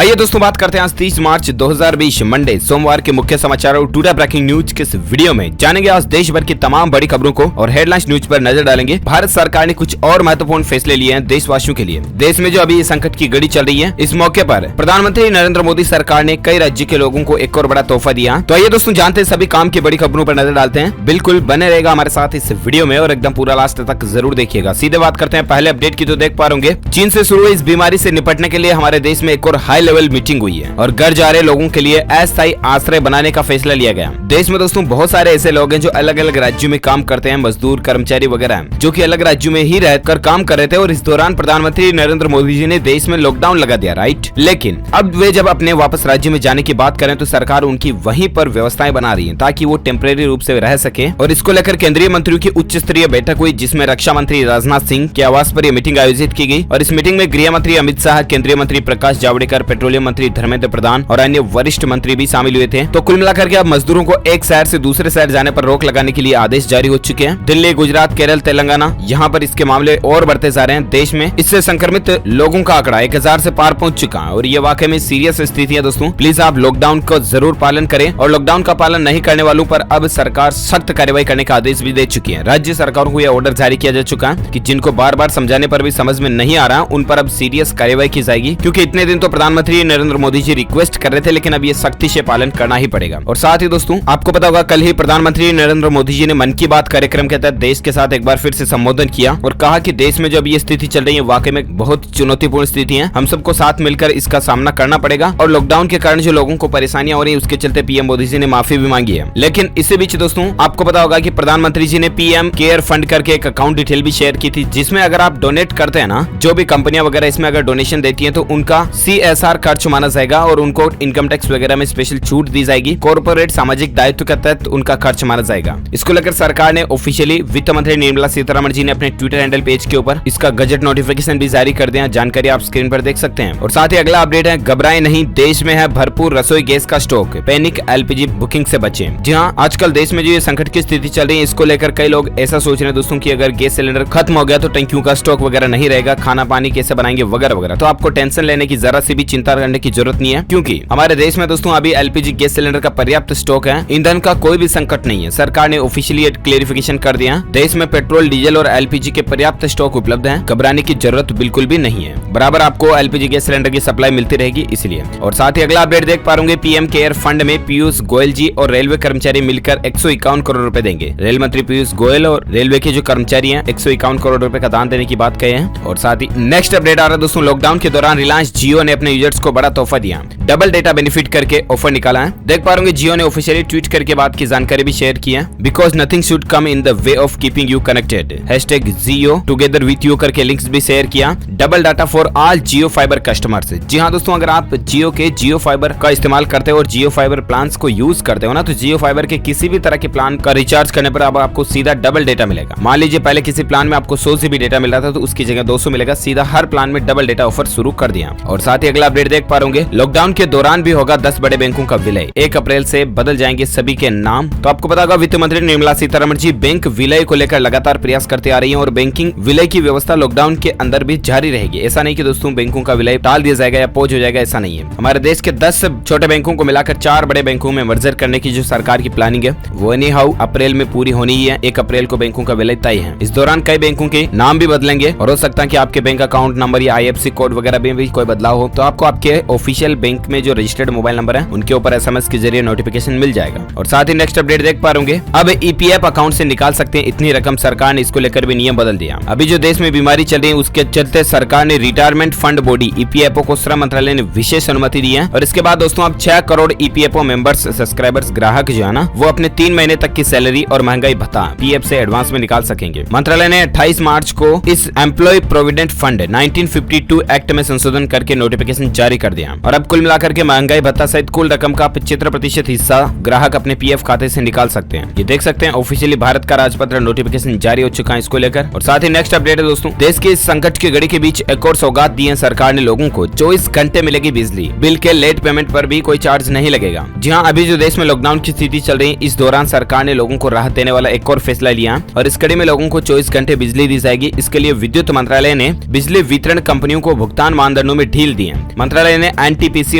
आइए दोस्तों बात करते हैं आज 30 मार्च 2020 मंडे सोमवार के मुख्य समाचार और टुडे ब्रेकिंग न्यूज के इस वीडियो में जानेंगे आज देश भर की तमाम बड़ी खबरों को और हेडलाइंस न्यूज पर नजर डालेंगे। भारत सरकार ने कुछ और महत्वपूर्ण फैसले लिए हैं देशवासियों के लिए। देश में जो अभी ये संकट की घड़ी चल रही है, इस मौके पर प्रधानमंत्री नरेंद्र मोदी सरकार ने कई राज्य के लोगों को एक और बड़ा तोहफा दिया। तो आइए दोस्तों जानते हैं सभी काम की बड़ी खबरों पर नजर डालते हैं। बिल्कुल बने रहेगा हमारे साथ इस वीडियो में और एकदम पूरा लास्ट तक जरूर देखिएगा। सीधे बात करते हैं पहले अपडेट की। तो देख पा रहे चीन से शुरू हुई इस बीमारी से निपटने के लिए हमारे देश में एक और हाई लेवल मीटिंग हुई है और घर जा रहे लोगों के लिए अस्थायी आश्रय बनाने का फैसला लिया गया। देश में दोस्तों बहुत सारे ऐसे लोग हैं जो अलग अलग राज्यों में काम करते हैं, मजदूर, कर्मचारी वगैरह, जो कि अलग राज्यों में ही रहकर काम कर रहे थे और इस दौरान प्रधानमंत्री नरेंद्र मोदी जी ने देश में लॉकडाउन लगा दिया, राइट। लेकिन अब वे जब अपने वापस राज्य में जाने की बात करें तो सरकार उनकी वहीं पर व्यवस्थाएं बना रही है ताकि वो टेम्परेरी रूप से रह सके। और इसको लेकर केंद्रीय मंत्रियों की उच्च स्तरीय बैठक हुई जिसमें रक्षा मंत्री राजनाथ सिंह के आवास पर यह मीटिंग आयोजित की गई। और इस मीटिंग में गृह मंत्री अमित शाह, केंद्रीय मंत्री प्रकाश जावड़ेकर, पेट्रोलियम मंत्री धर्मेंद्र प्रधान और अन्य वरिष्ठ मंत्री भी शामिल हुए थे। तो कुल मिलाकर के अब मजदूरों को एक शहर से दूसरे शहर जाने पर रोक लगाने के लिए आदेश जारी हो चुके हैं। दिल्ली, गुजरात, केरल, तेलंगाना, यहाँ पर इसके मामले और बढ़ते जा रहे हैं। देश में इससे संक्रमित लोगों का आंकड़ा 1000 से पार पहुंच चुका है और ये वाकई में सीरियस स्थिति है। दोस्तों प्लीज आप लॉकडाउन को जरूर पालन करें और लॉकडाउन का पालन नहीं करने वालों पर अब सरकार सख्त कार्रवाई करने का आदेश भी दे चुकी है। राज्य सरकारों को यह ऑर्डर जारी किया जा चुका है कि जिनको बार बार समझाने पर भी समझ में नहीं आ रहा उन पर अब सीरियस कार्रवाई की जाएगी, क्योंकि इतने दिन तो प्रधानमंत्री नरेंद्र मोदी जी रिक्वेस्ट कर रहे थे लेकिन अब ये सख्ती से पालन करना ही पड़ेगा। और साथ ही दोस्तों आपको पता होगा कल ही प्रधानमंत्री नरेंद्र मोदी जी ने मन की बात कार्यक्रम के तहत देश के साथ एक बार फिर से संबोधन किया और कहा कि देश में जो अब ये स्थिति चल रही है वाकई में बहुत चुनौतीपूर्ण स्थिति है। हम सबको साथ मिलकर इसका सामना करना पड़ेगा और लॉकडाउन के कारण जो लोगों को परेशानियां हो रही है उसके चलते पीएम मोदी जी ने माफी भी मांगी है। लेकिन इसी बीच दोस्तों आपको पता होगा कि प्रधानमंत्री जी ने पीएम केयर फंड करके एक अकाउंट डिटेल भी शेयर की थी जिसमें अगर आप डोनेट करते हैं ना, जो भी कंपनियां वगैरह इसमें अगर डोनेशन देती है तो उनका CSR खर्च माना जाएगा और उनको इनकम टैक्स वगैरह में स्पेशल छूट दी जाएगी। कॉर्पोरेट सामाजिक दायित्व के तहत उनका खर्च माना जाएगा। इसको लेकर सरकार ने ऑफिशियली वित्त मंत्री निर्मला सीतारमण जी ने अपने ट्विटर हैंडल पेज के ऊपर इसका गजट नोटिफिकेशन भी जारी कर दिया। जानकारी आप स्क्रीन पर देख सकते हैं। और साथ ही अगला अपडेट है, घबराएं नहीं, देश में है भरपूर रसोई गैस का स्टॉक, पैनिक LPG बुकिंग से बचें। जी हाँ, आजकल देश में जो ये संकट की स्थिति चल रही है इसको लेकर कई लोग ऐसा सोच रहे हैं दोस्तों कि अगर गैस सिलेंडर खत्म हो गया तो टंकियों का स्टॉक वगैरह नहीं रहेगा, खाना पानी कैसे बनाएंगे वगैरह वगैरह। तो आपको टेंशन लेने की जरा सी भी चिंता करने की जरूरत नहीं है, क्योंकि हमारे देश में दोस्तों अभी LPG गैस सिलेंडर का पर्याप्त स्टॉक है। ईंधन का कोई भी संकट नहीं है। सरकार ने ऑफिशियली क्लेरिफिकेशन कर दिया, देश में पेट्रोल, डीजल और LPG के पर्याप्त स्टॉक उपलब्ध है। घबराने की जरूरत बिल्कुल भी नहीं है। बराबर आपको LPG गैस सिलेंडर की सप्लाई मिलती रहेगी इसलिए। और साथ ही अगला अपडेट देख पा रहे पीएम केयर फंड में पीयूष गोयल जी और रेलवे कर्मचारी मिलकर 151 करोड़ रुपए देंगे। रेल मंत्री पीयूष गोयल और रेलवे के जो कर्मचारी हैं 151 करोड़ रुपए का दान देने की बात कही है। और साथ ही नेक्स्ट अपडेट आ रहा है दोस्तों, लॉकडाउन के दौरान रिलायंस जियो ने अपने यूजर्स को बड़ा तोहफा दिया, डबल डेटा बेनिफिट करके ऑफर निकाला है। देख पा रहे जियो ने ऑफिशियली ट्वीट करके बात की जानकारी भी शेयर की है। Because nothing should come in the way of keeping you connected, #Jio together with you करके लिंक्स भी शेयर किया। Double data for all Jio fibre customers. जी हाँ दोस्तों, अगर आप जियो के जियो फाइबर का इस्तेमाल करते हो और जियो फाइबर प्लान्स को यूज करते हो ना, तो जियो फाइबर के किसी भी तरह के प्लान का रिचार्ज करने पर अब आपको सीधा डबल डेटा मिलेगा। मान लीजिए पहले किसी प्लान में आपको 100 GB डेटा मिल रहा था तो उसकी जगह 200 मिलेगा। सीधा हर प्लान में डबल डेटा ऑफर शुरू कर दिया। और साथ ही अगला अपडेट देख पा रहे लॉकडाउन के दौरान भी होगा 10 बड़े बैंकों का विलय, 1 अप्रैल से बदल जाएंगे सभी के नाम। तो आपको पता होगा वित्त मंत्री निर्मला सीतारमण जी बैंक विलय को लेकर लगातार प्रयास करते आ रही हैं और बैंकिंग विलय की व्यवस्था लॉकडाउन के अंदर भी जारी रहेगी। ऐसा नहीं कि दोस्तों बैंकों का विलय टाल दिया जाएगा या पहुंच हो जाएगा, ऐसा नहीं है। हमारे देश के 10 छोटे बैंकों को मिलाकर 4 बड़े बैंकों में मर्जर करने की जो सरकार की प्लानिंग है वो एनी हाउ अप्रैल में पूरी होनी ही है। 1 अप्रैल को बैंकों का विलय तय है। इस दौरान कई बैंकों के नाम भी बदलेंगे और हो सकता है कि आपके बैंक अकाउंट नंबर या IFSC कोड वगैरह में भी कोई बदलाव हो तो आपको आपके ऑफिशियल बैंक में जो रजिस्टर्ड मोबाइल नंबर है उनके ऊपर SMS के जरिए नोटिफिकेशन मिल जाएगा। और साथ ही नेक्स्ट अपडेट देख पा रहे अब EPF अकाउंट से निकाल सकते हैं इतनी रकम, सरकार ने इसको लेकर भी नियम बदल दिया। अभी जो देश में बीमारी चल रही है उसके चलते सरकार ने रिटायरमेंट फंड बॉडी EPFO को श्रम मंत्रालय ने विशेष अनुमति दी है। और इसके बाद दोस्तों अब 6 करोड़ EPFO मेंबर्स सब्सक्राइबर्स ग्राहक जो है ना वो अपने 3 महीने तक की सैलरी और महंगाई भत्ता PF से एडवांस में निकाल सकेंगे। मंत्रालय ने 28 मार्च को इस एम्प्लॉय प्रोविडेंट फंड 1952 एक्ट में संशोधन करके नोटिफिकेशन जारी कर दिया। और अब कुल मिलाकर के महंगाई भत्ता सहित कुल रकम का 75% हिस्सा ग्राहक अपने PF खाते से निकाल सकते हैं। ये देख सकते हैं ऑफिशियली भारत का राजपत्र नोटिफिकेशन जारी हो चुका है इसको लेकर। और साथ ही नेक्स्ट अपडेट है दोस्तों, देश के इस संकट की घड़ी के बीच एक और सौगात दी है सरकार ने लोगों को। 24 घंटे मिलेगी बिजली, बिल के लेट पेमेंट पर भी कोई चार्ज नहीं लगेगा। जी हाँ, अभी जो देश में लॉकडाउन की स्थिति चल रही है इस दौरान सरकार ने लोगों को राहत देने वाला एक और फैसला लिया और इस कड़ी में लोगों को 24 घंटे बिजली दी जाएगी। इसके लिए विद्युत मंत्रालय ने बिजली वितरण कंपनियों को भुगतान मानदंडों में ढील दी है। मंत्रालय ने एनटीपीसी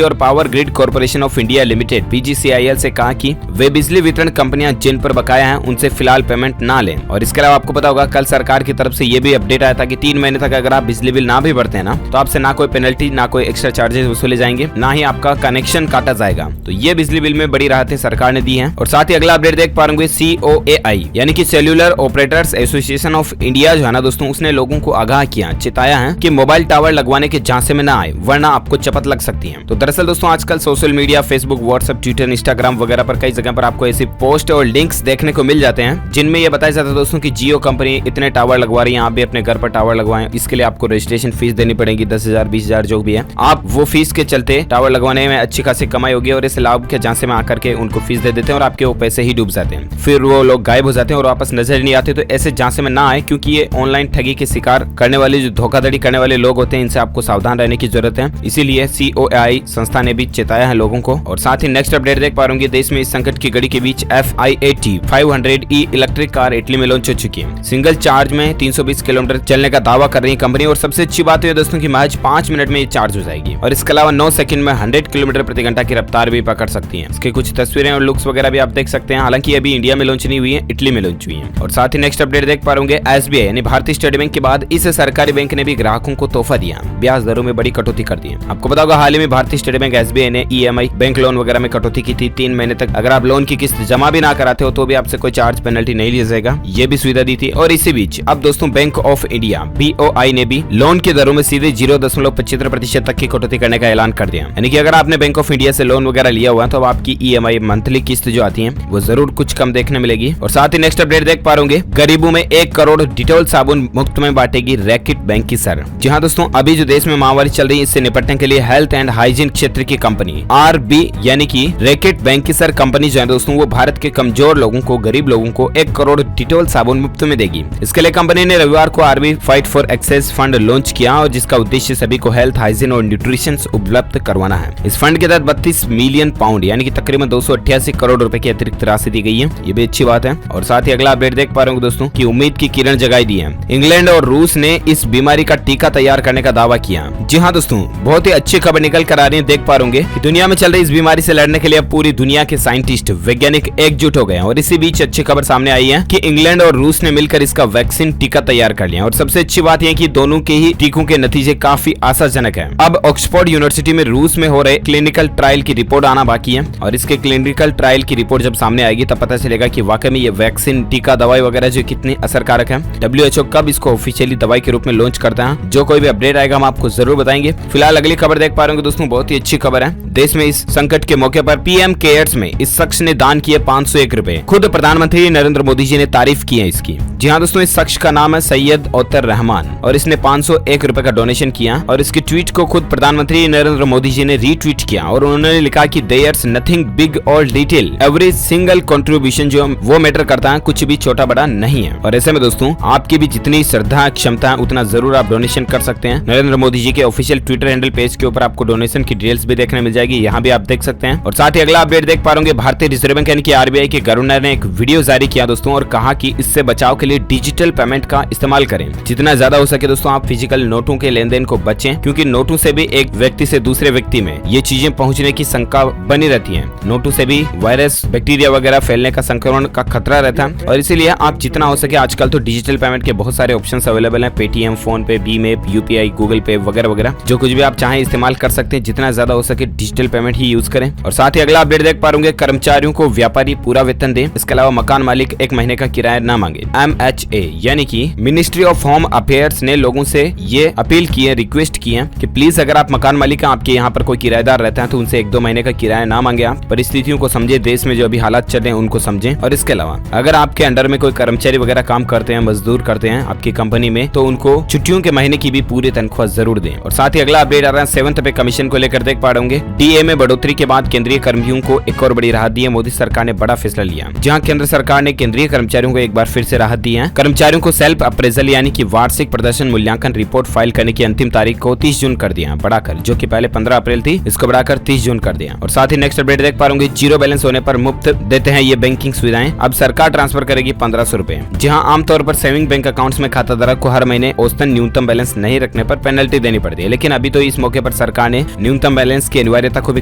और power grid corporation of India limited PGCIL से कहा कि वे बिजली वितरण कंपनियां जिन पर बकाया हैं उनसे फिलहाल पेमेंट ना लें। और इसके अलावा आपको पता होगा कल सरकार की तरफ से ये भी अपडेट आया था कि 3 महीने तक अगर आप बिजली बिल ना भी भरते हैं ना तो आपसे ना कोई पेनल्टी ना कोई एक्स्ट्रा चार्जेस वसूले जाएंगे, ना ही आपका कनेक्शन काटा जाएगा। तो ये बिजली बिल में बड़ी राहतें सरकार ने दी हैं। और साथ ही अगला अपडेट देख पा रहे COAI यानी कि cellular operators association of India जो है ना दोस्तों, उसने लोगों को आगाह किया, चिताया है कि मोबाइल टावर लगवाने के झांसे में ना आए वरना आपको चपत लग सकती है। तो दरअसल दोस्तों आजकल social media Facebook WhatsApp Twitter Instagram वगैरह पर कई जगह पर आपको ऐसी पोस्ट और लिंक्स देखने को मिल जाते हैं जिनमें ये बताया जाता है दोस्तों कि जियो कंपनी इतने टावर लगवा रही है, आप भी अपने घर पर टावर लगवाएं। इसके लिए आपको रजिस्ट्रेशन फीस देनी पड़ेगी 10,000 20,000 जो भी है। आप वो फीस के चलते टावर लगवाने में अच्छी खासी कमाई होगी और इस लाभ के झांसे में आकर के उनको फीस दे देते हैं और आपके वो पैसे ही डूब जाते हैं, फिर वो लोग गायब हो जाते हैं और वापस नजर नहीं आते। तो ऐसे झांसे में ना आए क्योंकि ये ऑनलाइन ठगी के शिकार करने वाले जो धोखाधड़ी करने वाले लोग होते हैं, इनसे आपको सावधान रहने की जरूरत है। इसीलिए COAI संस्था ने भी चेताया है लोगों को। और साथ ही नेक्स्ट अपडेट देख पा रहे देश में इस संकट की घड़ी के बीच FIAT 500E electric car Italy में लॉन्च हो चुकी है। सिंगल चार्ज में 320 किलोमीटर चलने का दावा कर रही है कंपनी। और सबसे अच्छी बात है दोस्तों की महज 5 मिनट में ये चार्ज हो जाएगी और इसके अलावा 9 सेकंड में 100 किलोमीटर प्रति घंटा की रफ्तार भी पकड़ सकती है। इसके कुछ तस्वीरें और लुक्स वगैरह भी आप देख सकते हैं। हालांकि अभी इंडिया में लॉन्च नहीं हुई है, इटली में लॉन्च हुई है। और साथ ही नेक्स्ट अपडेट देख पा रहे SBI यानी भारतीय स्टेट बैंक के बाद इस सरकारी बैंक ने भी ग्राहकों को तोहफा दिया, ब्याज दरों में बड़ी कटौती कर दी है। आपको पता होगा हाल ही में भारतीय स्टेट बैंक SBI ने EMI बैंक लोन वगैरह में कटौती की थी। 3 महीने तक अगर आप लोन की किस्त जमा भी ना कराते हो तो भी आपसे कोई चार्ज पेनल्टी नहीं लिया जाएगा, ये भी सुविधा दी थी। और इसी बीच अब दोस्तों बैंक ऑफ इंडिया BOI ने भी लोन की दरों में सीधे 0.75% तक की कटौती करने का ऐलान कर दिया। यानी कि अगर आपने बैंक ऑफ इंडिया से लोन वगैरह लिया हुआ है तो अब आपकी EMI मंथली किस्त जो आती है वो जरूर कुछ कम देखने मिलेगी। और साथ ही नेक्स्ट अपडेट देख पा रहे गरीबों में 1 करोड़ डिटॉल साबुन मुफ्त में बांटेगी रैकेट बैंक की सर। जी हाँ दोस्तों, अभी जो देश में महामारी चल रही है इससे निपटने के लिए हेल्थ एंड हाइजीन क्षेत्र की कंपनी RB यानी कि रैकेट बैंक की सर कंपनी जो है दोस्तों वो भारत के कमजोर लोगों को, गरीब लोगों को 1 करोड़ डिटॉल साबुन मुफ्त में देगी। इसके लिए कंपनी ने रविवार को RB fight for access fund launch किया और जिसका उद्देश्य सभी को हेल्थ हाइजीन और न्यूट्रिशन उपलब्ध करवाना है। इस फंड के तहत 32 मिलियन पाउंड यानी कि तकरीबन 288 करोड़ रुपए की अतिरिक्त राशि दी गई है, ये भी अच्छी बात है। और साथ ही अगला अपडेट देख पा रहे हो दोस्तों कि उम्मीद की किरण जगाई दी है। इंग्लैंड और रूस ने इस बीमारी का टीका तैयार करने का दावा किया। जी हाँ दोस्तों, बहुत ही अच्छी खबर निकल कर आ रही है। देख पा रहे कि दुनिया में चल रही इस बीमारी से लड़ने के लिए अब पूरी दुनिया के साइंटिस्ट वैज्ञानिक एकजुट हो गए हैं। और इसी बीच अच्छी खबर सामने आई है कि इंग्लैंड और रूस ने मिलकर इसका वैक्सीन टीका तैयार कर लिया। और सबसे अच्छी बात यह कि दोनों के ही टीकों के नतीजे काफी आशाजनक है। अब ऑक्सफोर्ड यूनिवर्सिटी में रूस में हो रहे क्लिनिकल ट्रायल की रिपोर्ट आना बाकी है और इसके क्लिनिकल ट्रायल की रिपोर्ट जब सामने आएगी तब पता चलेगा कि वाकई में ये वैक्सीन, टीका, दवाई वगैरह जो कितनी असरकारक है। WHO कब इसको ऑफिशियली दवाई के रूप में लॉन्च करता है, जो कोई भी अपडेट आएगा हम आपको जरूर बताएंगे। फिलहाल अगली खबर देख पा रहे हो दोस्तों, बहुत ही अच्छी खबर है। देश में इस संकट के मौके पर PM केयर्स में इस शख्स ने दान किए 501 रुपए। खुद प्रधानमंत्री नरेंद्र मोदी जी ने तारीफ की है इसकी। जी हाँ दोस्तों, इस शख्स का नाम है सैयद औतर रहमान और इसने 501 रुपए का डोनेशन किया और इसके ट्वीट को खुद प्रधानमंत्री नरेंद्र मोदी जी ने रीट्वीट किया और उन्होंने लिखा कि देयर्स नथिंग बिग और लिटिल, एवरी सिंगल कंट्रीब्यूशन जो वो मैटर करता है, कुछ भी छोटा बड़ा नहीं है। और ऐसे में दोस्तों आपकी भी जितनी श्रद्धा क्षमता है उतना जरूर आप डोनेशन कर सकते हैं। नरेंद्र मोदी जी के ऑफिशियल ट्विटर हैंडल पेज के ऊपर आपको डोनेशन की डिटेल्स भी देखने मिल जाएगी, यहाँ भी आप देख सकते हैं। और साथ ही अगला अपडेट देख पा रहे भारतीय रिजर्व बैंक यानी कि RBI के गवर्नर ने एक वीडियो जारी किया दोस्तों और कहा कि इससे बचाव के लिए डिजिटल पेमेंट का इस्तेमाल करें। जितना ज्यादा हो सके दोस्तों आप फिजिकल नोटों के लेन देन को बचें, क्योंकि नोटों से भी एक व्यक्ति से दूसरे व्यक्ति में ये चीजें पहुंचने की शंका बनी रहती है। नोटों से भी वायरस, बैक्टीरिया वगैरह फैलने का, संक्रमण का खतरा रहता है और इसीलिए आप जितना हो सके, आजकल तो डिजिटल पेमेंट के बहुत सारे ऑप्शंस अवेलेबल हैं, पेटीएम, फोन पे, भीम ऐप, UPI, गूगल पे वगैरह वगैरह, जो कुछ भी आप चाहें इस्तेमाल कर सकते हैं। जितना ज्यादा हो सके डिजिटल पेमेंट ही यूज करें। और साथ ही अगला अपडेट देख पा रहे कर्मचारियों को व्यापारी पूरा वेतन दें, इसके अलावा मकान मालिक 1 महीने का किराया न मांगे। MHA यानी कि मिनिस्ट्री ऑफ होम अफेयर्स ने लोगों से ये अपील की है, रिक्वेस्ट की है कि प्लीज अगर आप मकान मालिक हैं, आपके यहाँ पर कोई किराएदार रहता है तो उनसे 1-2 महीने का किराया ना मांगे। आप परिस्थितियों को समझे, देश में जो अभी हालात चल रहे हैं उनको समझें। और इसके अलावा अगर आपके अंडर में कोई कर्मचारी वगैरह काम करते हैं, मजदूर करते हैं आपकी कंपनी में, तो उनको छुट्टियों के महीने की भी पूरी तनख्वाह जरूर दें। और साथ ही अगला अपडेट आ रहा है 7th पे कमीशन को लेकर देख पा रहे DA में बढ़ोतरी के बाद केंद्रीय कर्मियों को एक और बड़ी राहत दी है। मोदी सरकार ने बड़ा फैसला लिया, जहां केंद्र सरकार ने केंद्रीय कर्मचारियों को एक बार फिर से राहत दी है। कर्मचारियों को सेल्फ अप्रेजल यानी कि वार्षिक प्रदर्शन मूल्यांकन रिपोर्ट फाइल करने की अंतिम तारीख को 30 जून कर दिया बढ़ाकर, जो कि पहले 15 अप्रैल थी, इसको बढ़ाकर 30 जून कर दिया। और साथ ही नेक्स्ट अपडेट देख पा रहे जीरो बैलेंस होने पर मुफ्त देते हैं ये बैंकिंग सुविधाएं। अब सरकार ट्रांसफर करेगी 1500 रुपए। जहां आमतौर पर सेविंग बैंक अकाउंट्स में खाता धारक को हर महीने औसतन न्यूनतम बैलेंस नहीं रखने पर पेनल्टी देनी पड़ती है, लेकिन अभी तो इस मौके मौके पर सरकार ने न्यूनतम बैलेंस की अनिवार्यता को भी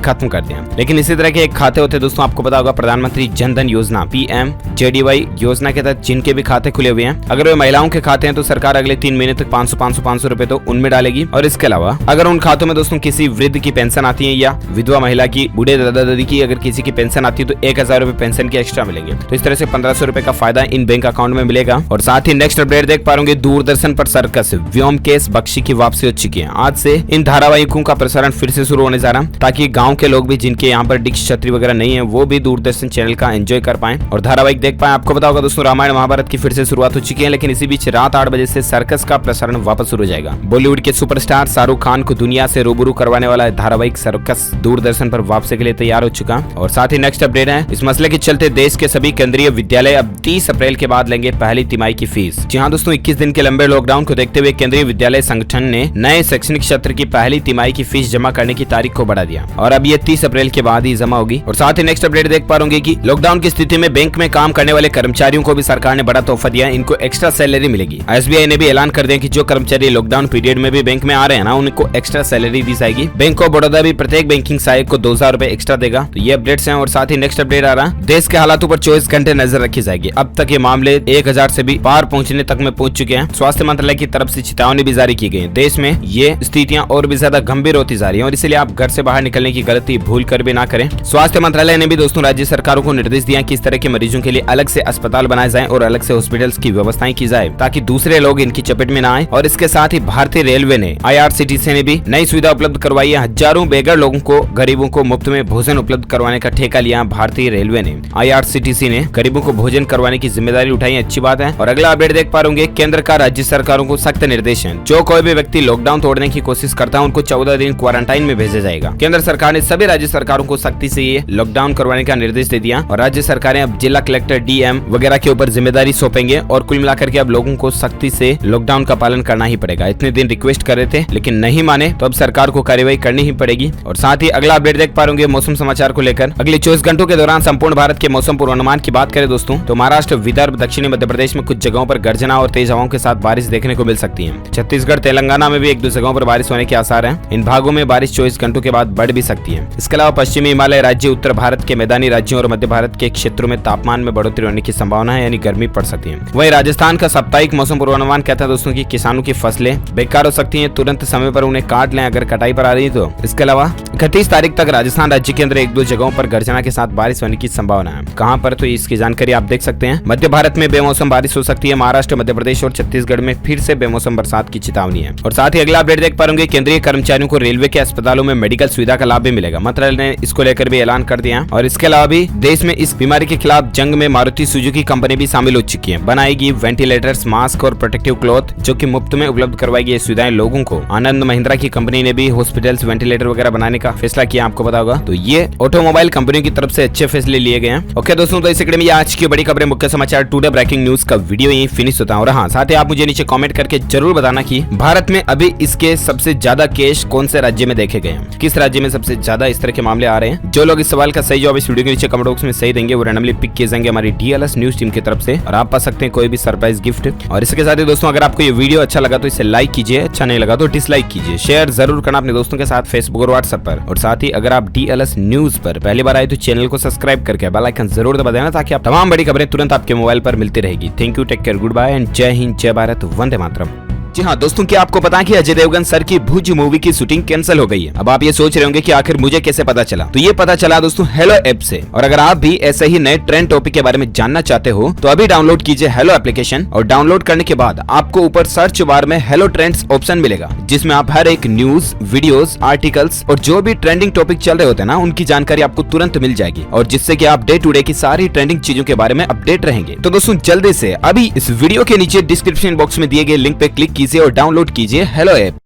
खत्म कर दिया। लेकिन इसी तरह के एक खाते होते दोस्तों, आपको पता होगा प्रधानमंत्री जन धन योजना PMJDY योजना के तहत जिनके भी खाते खुले हुए हैं, अगर वे महिलाओं के खाते हैं तो सरकार अगले 3 महीने तक 500 रुपए तो उनमें डालेगी। और इसके अलावा अगर उन खातों में दोस्तों किसी वृद्ध की पेंशन आती है या विधवा महिला की, बूढ़े दादा दादी की अगर किसी की पेंशन आती है तो 1000 रुपए पेंशन के एक्स्ट्रा मिलेंगे। तो इस तरह से 1500 रुपए का फायदा इन बैंक अकाउंट में मिलेगा। और साथ ही नेक्स्ट अपडेट देख पा रहे दूरदर्शन पर सर्कस व्योमकेश बख्शी की वापसी हो चुकी है। आज से इन धारावाहिकों का प्रसारण फिर से शुरू होने जा रहा है ताकि गांव के लोग भी जिनके यहाँ पर डिश छतरी वगैरह नहीं है वो भी दूरदर्शन चैनल का एंजॉय कर पाए और धारावाहिक देख पाए। आपको पता होगा दोस्तों रामायण महाभारत की फिर से शुरुआत हो चुकी है, लेकिन इसी बीच रात 8 बजे से सर्कस का प्रसारण वापस शुरू हो जाएगा। बॉलीवुड के सुपरस्टार शाहरुख खान को दुनिया से रूबरू करवाने वाला धारावाहिक सर्कस दूरदर्शन पर वापसी के लिए तैयार हो चुका। और साथ ही नेक्स्ट अपडेट है, इस मसले के चलते देश के सभी केंद्रीय विद्यालय अब 30 अप्रैल के बाद लेंगे पहली तिमाही की फीस। जी हाँ दोस्तों, 21 दिन के लंबे लॉकडाउन को देखते हुए केंद्रीय विद्यालय संगठन ने नए शैक्षणिक सत्र की पहली तिमाही की फीस जमा करने की तारीख को बढ़ा दिया और अब ये 30 अप्रैल के बाद ही जमा होगी। और साथ ही नेक्स्ट अपडेट देख पा रहे कि लॉकडाउन की स्थिति में बैंक में काम करने वाले कर्मचारियों को भी सरकार ने बड़ा तोहफा दिया, इनको एक्स्ट्रा सैलरी मिलेगी। SBI ने भी ऐलान कर दिया कि जो कर्मचारी लॉकडाउन पीरियड में भी बैंक में आ रहे हैं ना, उनको एक्स्ट्रा सैलरी दी जाएगी। बैंक ऑफ बड़ौदा भी प्रत्येक बैंकिंग सहायक को 2000 रुपए एक्स्ट्रा देगा। तो ये अपडेट्स हैं। और साथ ही नेक्स्ट अपडेट आ रहा, देश के हालातों पर 24 घंटे नजर रखी जाएगी। अब तक ये मामले 1000 से भी पार पहुंचने तक में पहुंच चुके हैं। स्वास्थ्य मंत्रालय की तरफ से चेतावनी भी जारी की गई है। देश में ये स्थितियां और भी ज्यादा गंभीर होती जा रही है और इसलिए आप घर से बाहर निकलने की गलती भूल कर भी ना करें। स्वास्थ्य मंत्रालय ने भी दोस्तों राज्य सरकारों को निर्देश दिया कि इस तरह के मरीजों के लिए अलग से अस्पताल बनाए जाएं और अलग से हॉस्पिटल्स की व्यवस्थाएं की जाए ताकि दूसरे लोग इनकी चपेट में न आए। और इसके साथ ही भारतीय रेलवे ने IRCTC ने भी नई सुविधा उपलब्ध करवाई है। हजारों बेघर लोगों को, गरीबों को मुफ्त में भोजन उपलब्ध करवाने का ठेका लिया भारतीय रेलवे ने। IRCTC ने गरीबों को भोजन करवाने की जिम्मेदारी उठाई, अच्छी बात है। और अगला अपडेट देख पा रहे होंगे, केंद्र का राज्य सरकारों को सख्त निर्देश है। जो कोई भी व्यक्ति लॉकडाउन तोड़ने की कोशिश करता है उनको 14 दिन क्वारंटाइन में भेजा जाएगा। केंद्र सरकार ने सभी राज्य सरकारों को सख्ती से ये लॉकडाउन करवाने का निर्देश दे दिया और राज्य सरकारें अब जिला कलेक्टर DM वगैरह के ऊपर जिम्मेदारी सौंपेंगे। और कुल मिलाकर के अब लोगों को सख्ती से लॉकडाउन का पालन करना ही पड़ेगा। इतने दिन रिक्वेस्ट कर रहे थे लेकिन नहीं माने तो अब सरकार को कार्यवाही करनी ही पड़ेगी। और साथ ही अगला अपडेट देख पा रहे होंगे मौसम समाचार को लेकर। अगले 24 घंटों के दौरान संपूर्ण भारत के मौसम पूर्वानुमान की बात करें दोस्तों तो महाराष्ट्र, विदर्भ, दक्षिणी मध्य प्रदेश में कुछ जगहों पर गर्जना और तेज हवाओं के साथ बारिश देखने को मिल सकती है। छत्तीसगढ़, तेलंगाना में भी 1-2 जगहों पर बारिश होने के आसार हैं। इन भागों में बारिश 24 घंटों के बाद बढ़ भी सकती है। इसके अलावा पश्चिमी हिमालय राज्य, उत्तर भारत के मैदानी राज्यों और मध्य भारत के क्षेत्रों में तापमान में बढ़ोतरी होने की संभावना है, यानी गर्मी पड़ सकती है। वहीं राजस्थान का साप्ताहिक मौसम पूर्वानुमान कहता है दोस्तों कि किसानों की फसलें बेकार हो सकती हैं, तुरंत समय पर उन्हें काट लें अगर कटाई पर आ रही है तो। इसके अलावा 31 तारीख तक राजस्थान राज्य के अंदर 1-2 जगहों पर गर्जना के साथ बारिश होने की संभावना है। कहां पर तो इसकी जानकारी आप देख सकते हैं। मध्य भारत में बेमौसम बारिश हो सकती है। महाराष्ट्र, मध्य प्रदेश और छत्तीसगढ़ में फिर से बेमौसम बरसात की चेतावनी है। और साथ ही अगला अपडेट देख पा रहे होंगे, केंद्रीय कर्मचारियों को रेलवे के अस्पतालों में मेडिकल सुविधा का लाभ भी मिलेगा। मंत्रालय ने इसको लेकर भी ऐलान कर दिया। और इसके अलावा भी देश में इस बीमारी के खिलाफ जंग में मारुति सुजुकी कंपनी भी शामिल हो चुकी है। बनाएगी वेंटिलेटर्स, मास्क और प्रोटेक्टिव क्लॉथ जो कि मुफ्त में उपलब्ध करवाएगी ये सुविधाएं लोगों को। आनंद महिंद्रा की कंपनी ने भी हॉस्पिटल्स, वेंटिलेटर वगैरह बनाने का फैसला किया, आपको पता होगा। तो ये ऑटोमोबाइल कंपनियों की तरफ से अच्छे फैसले लिए गए हैं। ओके दोस्तों, तो इस कड़ी में आज की बड़ी खबरें, मुख्य समाचार, टुडे ब्रेकिंग न्यूज का वीडियो यही फिनिश होता है। और हाँ, साथ ही आप मुझे नीचे कमेंट करके जरूर बताना कि भारत में अभी इसके सबसे ज्यादा केस कौन से राज्य में देखे गए हैं, किस राज्य में सबसे ज्यादा इस तरह के मामले आ रहे हैं। जो लोग इस सवाल का सही जवाब इस वीडियो के नीचे कमेंट बॉक्स में सही देंगे वो रैंडमली पिक किए जाएंगे हमारी DLS न्यूज टीम की तरफ से और आप पा सकते हैं कोई भी सरप्राइज गिफ्ट। और इसके साथ ही दोस्तों अगर आपको ये वीडियो अच्छा लगा तो इसे लाइक कीजिए, अच्छा नहीं लगा तो डिसलाइक कीजिए, शेयर जरूर करना अपने दोस्तों के साथ फेसबुक और व्हाट्सएप पर। और साथ ही अगर आप DLS न्यूज पर पहली बार आए तो चैनल को सब्सक्राइब करके बेल आइकन जरूर दबा देना ताकि आप तमाम बड़ी खबरें तुरंत आपके मोबाइल पर मिलती रहेगी। Thank you, take care, good bye and जय हिंद, जय भारत, वंदे मातरम। जी हाँ दोस्तों, क्या आपको पता है कि अजय देवगन सर की भुज मूवी की शूटिंग कैंसिल हो गई है। अब आप ये सोच रहे होंगे कि आखिर मुझे कैसे पता चला, तो ये पता चला दोस्तों हेलो ऐप से। और अगर आप भी ऐसे ही नए ट्रेंड टॉपिक के बारे में जानना चाहते हो तो अभी डाउनलोड कीजिए हेलो एप्लीकेशन। और डाउनलोड करने के बाद आपको ऊपर सर्च बार में हेलो ट्रेंड्स ऑप्शन मिलेगा जिसमें आप हर एक न्यूज, वीडियोस, आर्टिकल्स और जो भी ट्रेंडिंग टॉपिक चल रहे होते हैं ना उनकी जानकारी आपको तुरंत मिल जाएगी और जिससे कि आप डे टू डे की सारी ट्रेंडिंग चीजों के बारे में अपडेट रहेंगे। तो दोस्तों जल्दी से अभी इस वीडियो के नीचे डिस्क्रिप्शन बॉक्स में दिए गए लिंक पे क्लिक कीजिए और डाउनलोड कीजिए हेलो ऐप।